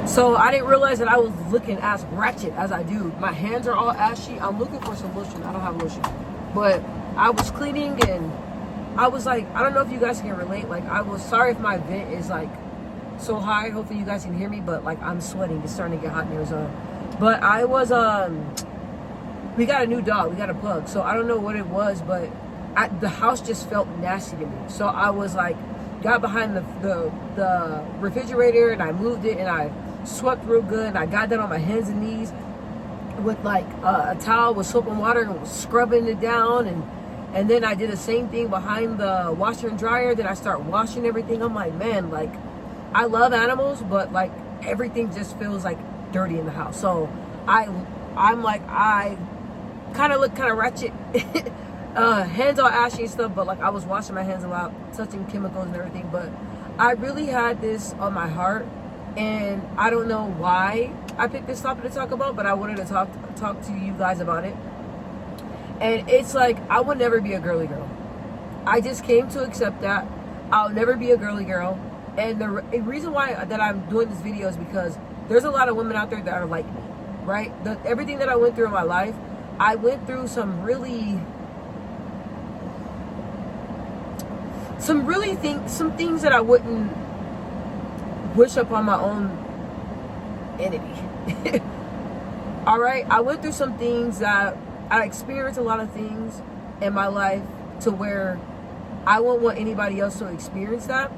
So I didn't realize that I was looking as ratchet as I do. My hands are all ashy. I'm looking for some lotion. I don't have lotion. But I was cleaning and I was like, I don't know if you guys can relate. Like, I was sorry if my vent is like so high. Hopefully you guys can hear me, but like I'm sweating. It's starting to get hot in Arizona. But I was, we got a new dog. We got a pug. So I don't know what it was, but the house just felt nasty to me. So I was like, got behind the refrigerator and I moved it and I swept real good, and I got down on my hands and knees with like a towel with soap and water and was scrubbing it down, and then I did the same thing behind the washer and dryer. Then I start washing everything. I'm like, man, like I love animals, but like everything just feels like dirty in the house. So I'm like, I kind of look kind of ratchet. Hands all ashy and stuff, but like I was washing my hands a lot, touching chemicals and everything. But I really had this on my heart, and I don't know why I picked this topic to talk about, but I wanted to talk to you guys about it. And it's like, I will never be a girly girl. I just came to accept that I'll never be a girly girl. And the reason why that I'm doing this video is because there's a lot of women out there that are like me, right? Everything that I went through in my life, I went through some things that I wouldn't wish upon my own enemy. All right, I went through some things that I experienced, a lot of things in my life to where I won't want anybody else to experience that.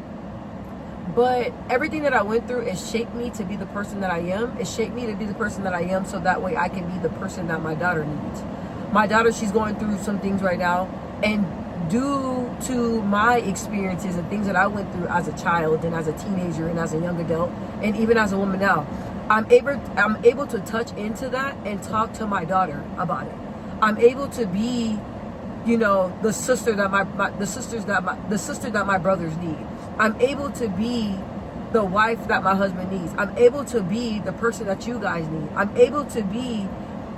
But everything that I went through, it shaped me to be the person that I am. It shaped me to be the person that I am, so that way I can be the person that my daughter needs. My daughter, she's going through some things right now, and due to my experiences and things that I went through as a child and as a teenager and as a young adult and even as a woman now, I'm able to touch into that and talk to my daughter about it. I'm able to be, you know, the sister that the sister that my brothers need. I'm able to be the wife that my husband needs. I'm able to be the person that you guys need. I'm able to be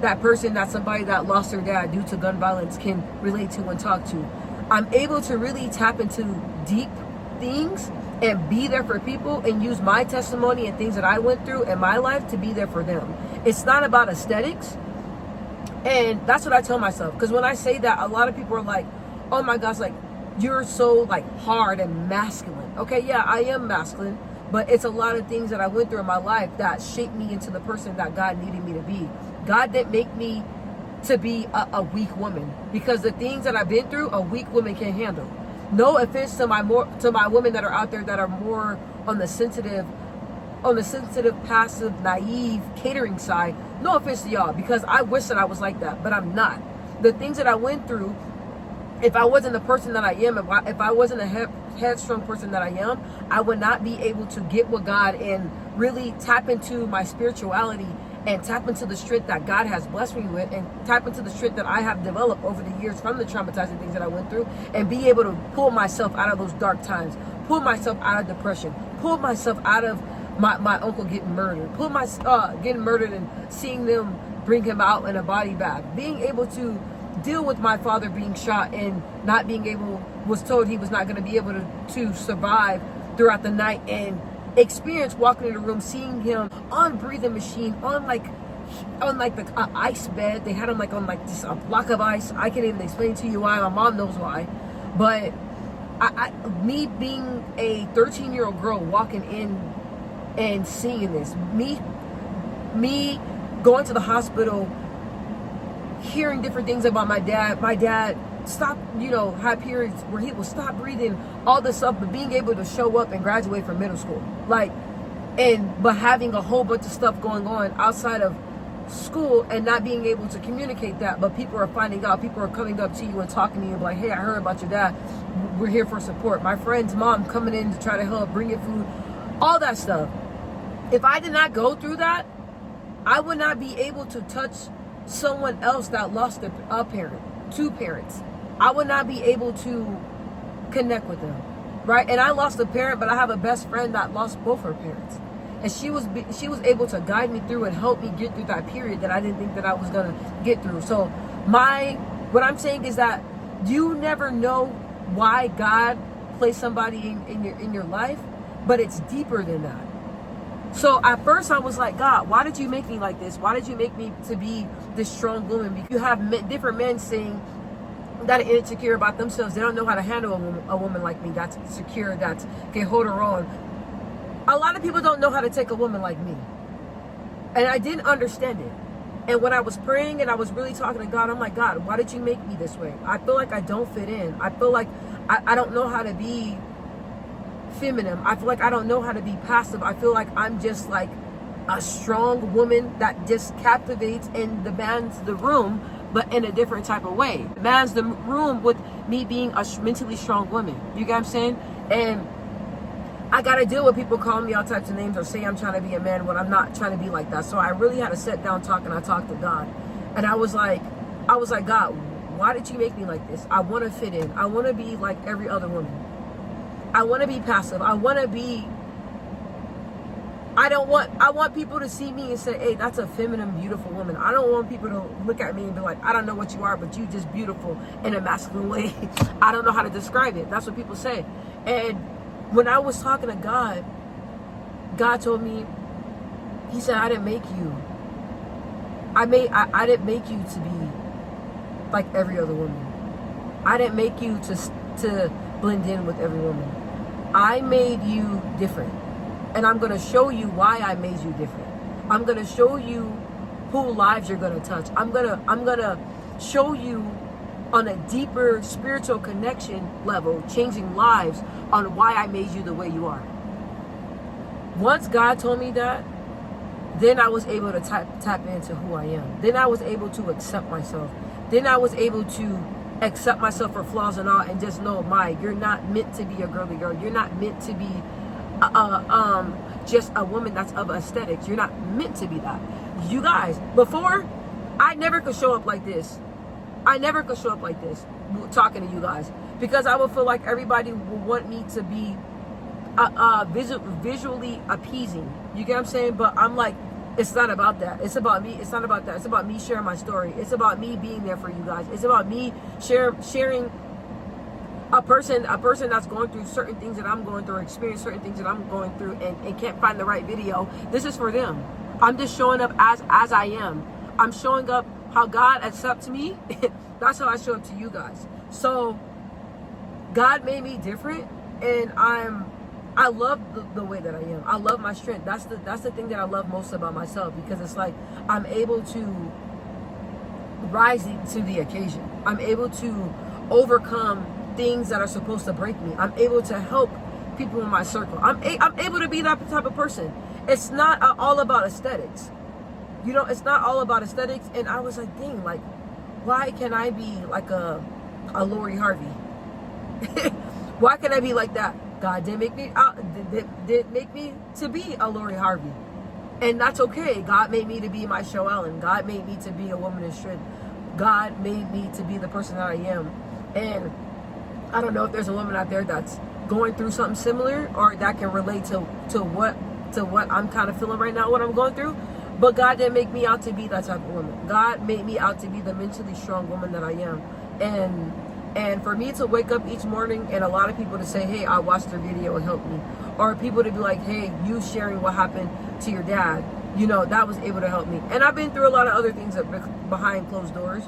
that person that somebody that lost their dad due to gun violence can relate to and talk to. I'm able to really tap into deep things and be there for people and use my testimony and things that I went through in my life to be there for them. It's not about aesthetics. And that's what I tell myself. Because when I say that, a lot of people are like, oh my gosh, like, you're so like hard and masculine. Okay, yeah, I am masculine. But it's a lot of things that I went through in my life that shaped me into the person that God needed me to be. God didn't make me to be a weak woman, because the things that I've been through, a weak woman can handle. No offense to my women that are out there that are more on the sensitive, passive, naive, catering side. No offense to y'all, because I wish that I was like that, but I'm not. The things that I went through, if I wasn't the person that I am, if I wasn't a headstrong person that I am, I would not be able to get with God and really tap into my spirituality and tap into the strength that God has blessed me with, and tap into the strength that I have developed over the years from the traumatizing things that I went through, and be able to pull myself out of those dark times, pull myself out of depression, pull myself out of my uncle getting murdered, getting murdered and seeing them bring him out in a body bag, being able to deal with my father being shot and not being able, was told he was not going to be able to survive throughout the night, and experience walking in the room, seeing him on breathing machine, on the ice bed. They had him like on like just a block of ice. I can't even explain to you why. My mom knows why. But me being a 13-year-old girl walking in and seeing this, me going to the hospital, hearing different things about my dad stopped, had periods where he would stop breathing, all this stuff, but being able to show up and graduate from middle school, but having a whole bunch of stuff going on outside of school and not being able to communicate that, but people are finding out, people are coming up to you and talking to you like, hey, I heard about your dad, we're here for support. My friend's mom coming in to try to help, bring you food, all that stuff. If I did not go through that, I would not be able to touch someone else that lost a parent, two parents. I would not be able to connect with them, right? And I lost a parent, but I have a best friend that lost both her parents, and she was able to guide me through and help me get through that period that I didn't think that I was gonna get through. So what I'm saying is that you never know why God placed somebody in your life, but it's deeper than that. So at first I was like, God, why did you make me like this? Why did you make me to be this strong woman? Because you have different men saying that are insecure about themselves. They don't know how to handle a woman like me that's secure, that can hold her own. A lot of people don't know how to take a woman like me. And I didn't understand it. And when I was praying and I was really talking to God, I'm like, God, why did you make me this way? I feel like I don't fit in. I feel like I don't know how to be feminine. I feel like I don't know how to be passive. I feel like I'm just like a strong woman that just captivates and demands the room, but in a different type of way. Demands the room with me being a mentally strong woman. You get what I'm saying? And I got to deal with people calling me all types of names or say I'm trying to be a man when I'm not trying to be like that. So I really had to sit down, and I talked to God. And I was like, God, why did you make me like this? I want to fit in. I want to be like every other woman. I want to be passive. I want people to see me and say, hey, that's a feminine, beautiful woman. I don't want people to look at me and be like, I don't know what you are, but you just beautiful in a masculine way. I don't know how to describe it. That's what people say. And when I was talking to God, God told me, he said, I didn't make you. I didn't make you to be like every other woman. I didn't make you to blend in with every woman. I made you different. And I'm going to show you why I made you different. I'm going to show you who lives you're going to touch. I'm going to show you on a deeper spiritual connection level, changing lives, on why I made you the way you are. Once God told me that, then I was able to tap into who I am. Then I was able to accept myself. Then I was able to accept myself for flaws and all, and just know, you're not meant to be a girly girl. You're not meant to be just a woman that's of aesthetics. You're not meant to be that. You guys, before, I never could show up like this. I never could show up like this talking to you guys, because I would feel like everybody would want me to be visually appeasing. You get what I'm saying? But I'm like, it's not about that. It's about me. It's not about that. It's about me sharing my story. It's about me being there for you guys. It's about me sharing a person that's going through certain things that I'm going through, or experience certain things that I'm going through, and can't find the right video. This is for them. I'm just showing up as I am. I'm showing up how God accepts me. That's how I show up to you guys. So God made me different, and I love the way that I am. I love my strength. That's the thing that I love most about myself, because it's like I'm able to rise to the occasion. I'm able to overcome things that are supposed to break me. I'm able to help people in my circle. I'm able to be that type of person. It's not all about aesthetics. You know, it's not all about aesthetics. And I was like, dang, like, why can I be like a Lori Harvey? Why can I be like that? God didn't make me did make me to be a Lori Harvey. And that's okay. God made me to be my Show Ellen. God made me to be a woman in strength. God made me to be the person that I am. And I don't know if there's a woman out there that's going through something similar, or that can relate to what I'm kind of feeling right now, what I'm going through. But God didn't make me out to be that type of woman. God made me out to be the mentally strong woman that I am. And for me to wake up each morning and a lot of people to say, hey, I watched their video and helped me. Or people to be like, hey, you sharing what happened to your dad, you know, that was able to help me. And I've been through a lot of other things behind closed doors.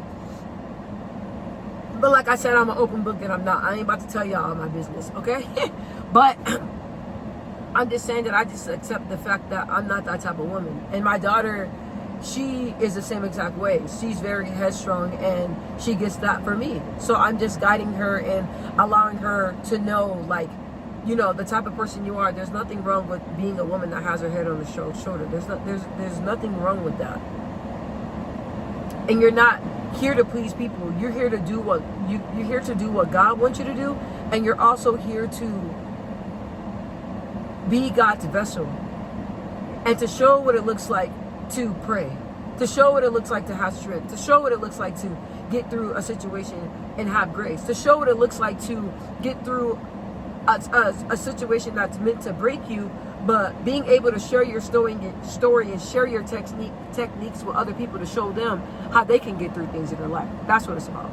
But like I said, I'm an open book, and I'm not. I ain't about to tell y'all my business, okay? But I'm just saying that I just accept the fact that I'm not that type of woman. And my daughter, she is the same exact way. She's very headstrong, and she gets that for me. So I'm just guiding her and allowing her to know, like, you know, the type of person you are. There's nothing wrong with being a woman that has her head on the shoulder. There's nothing wrong with that. And you're not here to please people. You're here to do what you're here to do what God wants you to do, and you're also here to be God's vessel, and to show what it looks like to pray, to show what it looks like to have strength, to show what it looks like to get through a situation and have grace, to show what it looks like to get through a situation that's meant to break you, but being able to share your story and share your techniques with other people to show them how they can get through things in their life. That's what it's about.